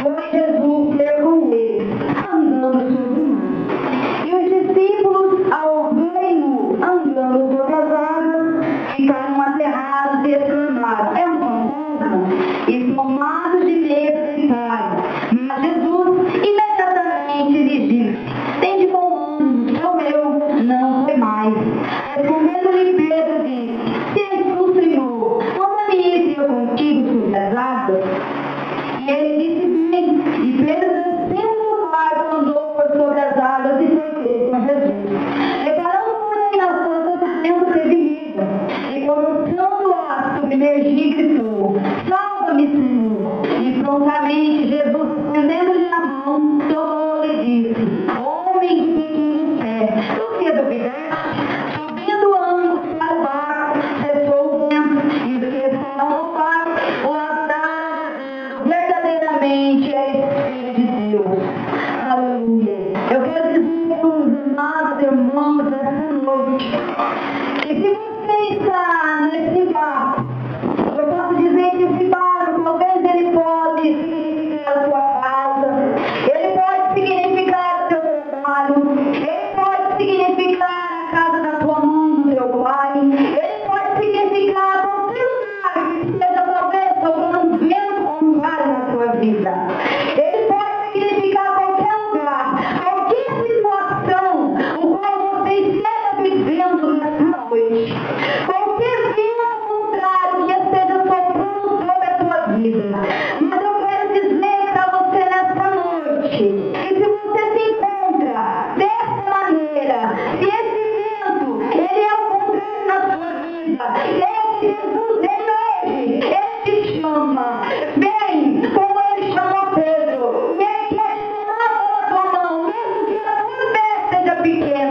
foi Jesus ter com eles, andando sobre o mar. E os discípulos, ao verem-no andando sobre as águas, ficaram aterrados e exclamaram: é um fantasma? E tomados de medo gritaram. Mas Jesus imediatamente lhes disse: tende bom ânimo, sou eu, não foi mais. Respondendo-lhe Pedro, disse: se és tu, Senhor, manda-me ir eu contigo sobre as águas. E ele disse: sim. E Pedro, descendo do barco, andou por sobre as águas e foi ter com Jesus. Reparando, porém, nas coisas do tempo, teve medo. E começando a submergir, gritou: salva-me, Senhor. E prontamente Jesus, estendendo-lhe a mão, tomou-lhe e disse: homem, fique em pé. Do que duvidaste? Subindo ambos para o barco, cessou o vento, e os que estavam no barco o adoraram, verdadeiramente é Espírito de Deus. Aleluia. Eu quero dizer, meus amados irmãos, essa noite, que se você está nesse barco, eu posso dizer que esse barco, talvez ele pode significar a sua casa, ele pode significar o seu trabalho, ele pode significar a casa da tua mãe, do teu pai, ele pode significar qualquer lugar que esteja talvez sobrando vento contrário na tua vida. Ele pode significar qualquer lugar, qualquer situação o qual você esteja vivendo nessa noite. Qualquer vento contrário que esteja soprando sobre a tua vida. Mas eu quero dizer para você nessa noite que se você se encontra dessa maneira, se esse vento, ele é o contrário na sua vida, esse Jesus, ele hoje, ele te chama. Vem, como ele chamou Pedro. Vem, quer tomar pela tua mão, mesmo que a tua fé seja pequena.